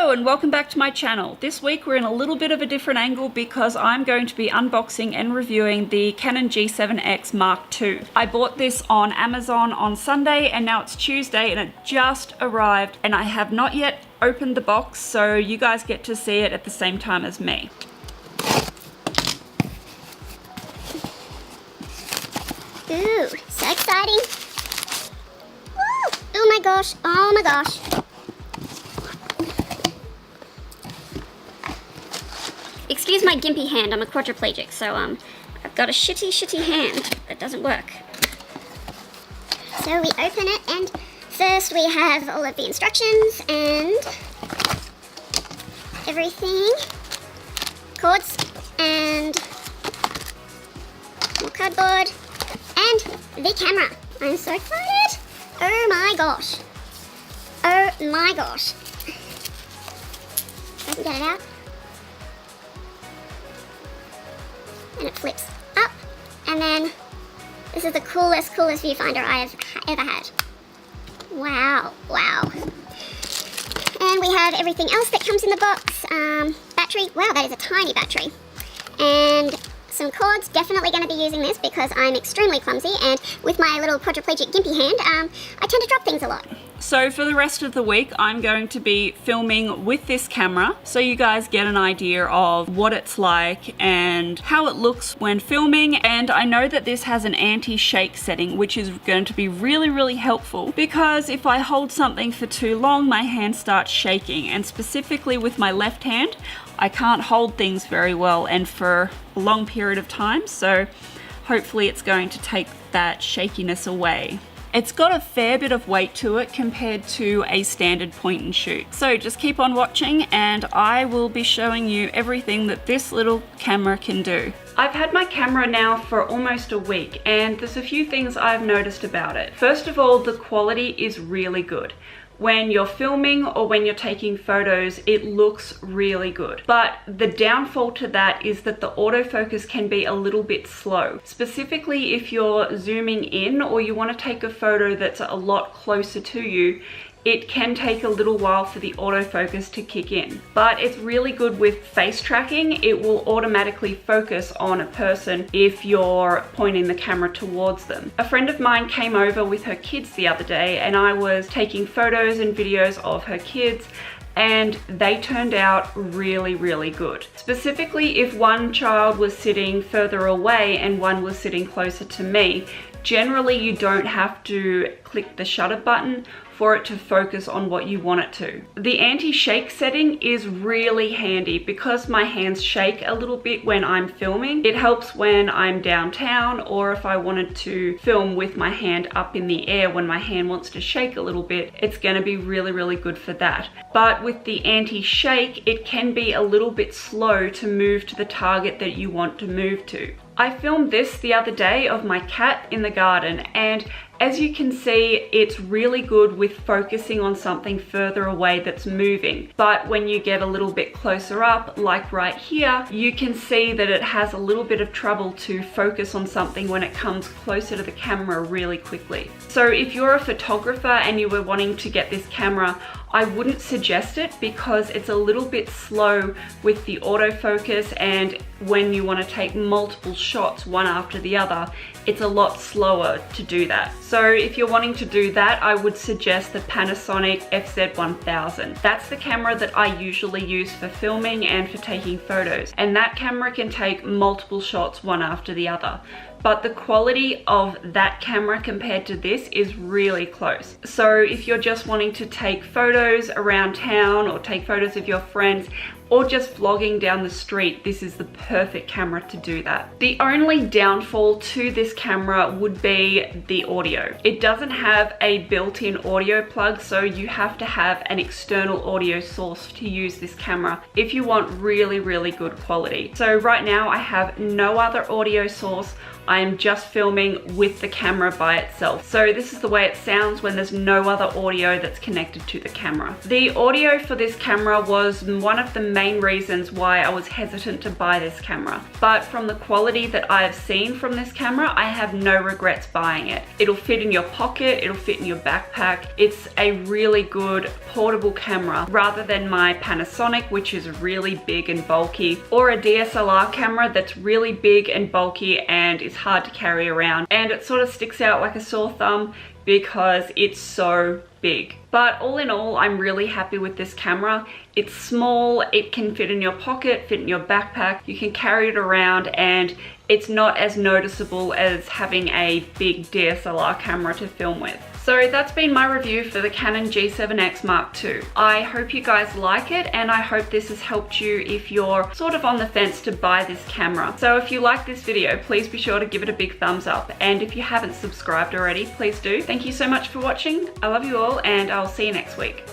Hello and welcome back to my channel. This week we're in a little bit of a different angle because I'm going to be unboxing and reviewing the Canon G7X Mark II. I bought this on Amazon on Sunday and now it's Tuesday and it just arrived and I have not yet opened the box, so you guys get to see it at the same time as me. Ooh, so exciting. Woo! Oh my gosh, oh my gosh. Excuse my gimpy hand, I'm a quadriplegic, so I've got a shitty hand that doesn't work. So we open it and first we have all of the instructions and everything. Cords and more cardboard and the camera. I'm so excited. Oh my gosh. Oh my gosh. I can get it out. And it flips up, and then this is the coolest viewfinder I've ever had. Wow. And we have everything else that comes in the box. Battery, wow, that is a tiny battery. And some cords, definitely going to be using this because I'm extremely clumsy, and with my little quadriplegic gimpy hand, I tend to drop things a lot. So for the rest of the week, I'm going to be filming with this camera so you guys get an idea of what it's like and how it looks when filming. And I know that this has an anti-shake setting, which is going to be really helpful because if I hold something for too long, my hand starts shaking, and specifically with my left hand, I can't hold things very well and for a long period of time. So hopefully it's going to take that shakiness away. It's got a fair bit of weight to it compared to a standard point and shoot. So just keep on watching and I will be showing you everything that this little camera can do. I've had my camera now for almost a week and there's a few things I've noticed about it. First of all, the quality is really good. When you're filming or when you're taking photos, it looks really good. But the downfall to that is that the autofocus can be a little bit slow. Specifically if you're zooming in or you want to take a photo that's a lot closer to you, it can take a little while for the autofocus to kick in. But it's really good with face tracking. It will automatically focus on a person if you're pointing the camera towards them. A friend of mine came over with her kids the other day and I was taking photos and videos of her kids and they turned out really good. Specifically if one child was sitting further away and one was sitting closer to me, generally you don't have to click the shutter button for it to focus on what you want it to. The anti-shake setting is really handy because my hands shake a little bit when I'm filming. It helps when I'm downtown or if I wanted to film with my hand up in the air when my hand wants to shake a little bit, it's gonna be really good for that. But with the anti-shake, it can be a little bit slow to move to the target that you want to move to. I filmed this the other day of my cat in the garden and as you can see, it's really good with focusing on something further away that's moving. But when you get a little bit closer up, like right here, you can see that it has a little bit of trouble to focus on something when it comes closer to the camera really quickly. So if you're a photographer and you were wanting to get this camera, I wouldn't suggest it because it's a little bit slow with the autofocus, and when you want to take multiple shots one after the other, it's a lot slower to do that. So if you're wanting to do that, I would suggest the Panasonic FZ1000. That's the camera that I usually use for filming and for taking photos. And that camera can take multiple shots one after the other. But the quality of that camera compared to this is really close. So if you're just wanting to take photos around town or take photos of your friends or just vlogging down the street, this is the perfect camera to do that. The only downfall to this camera would be the audio. It doesn't have a built-in audio plug, so you have to have an external audio source to use this camera if you want really good quality. So right now I have no other audio source. I am just filming with the camera by itself. So this is the way it sounds when there's no other audio that's connected to the camera. The audio for this camera was one of the main reasons why I was hesitant to buy this camera. But from the quality that I have seen from this camera, I have no regrets buying it. It'll fit in your pocket, it'll fit in your backpack. It's a really good portable camera rather than my Panasonic, which is really big and bulky, or a DSLR camera that's really big and bulky and is hard to carry around, and it sort of sticks out like a sore thumb because it's so big. But all in all, I'm really happy with this camera. It's small, it can fit in your pocket, fit in your backpack, you can carry it around, and it's not as noticeable as having a big DSLR camera to film with. So that's been my review for the Canon G7X Mark II. I hope you guys like it, and I hope this has helped you if you're sort of on the fence to buy this camera. So if you like this video, please be sure to give it a big thumbs up. And if you haven't subscribed already, please do. Thank you so much for watching. I love you all, and I'll see you next week.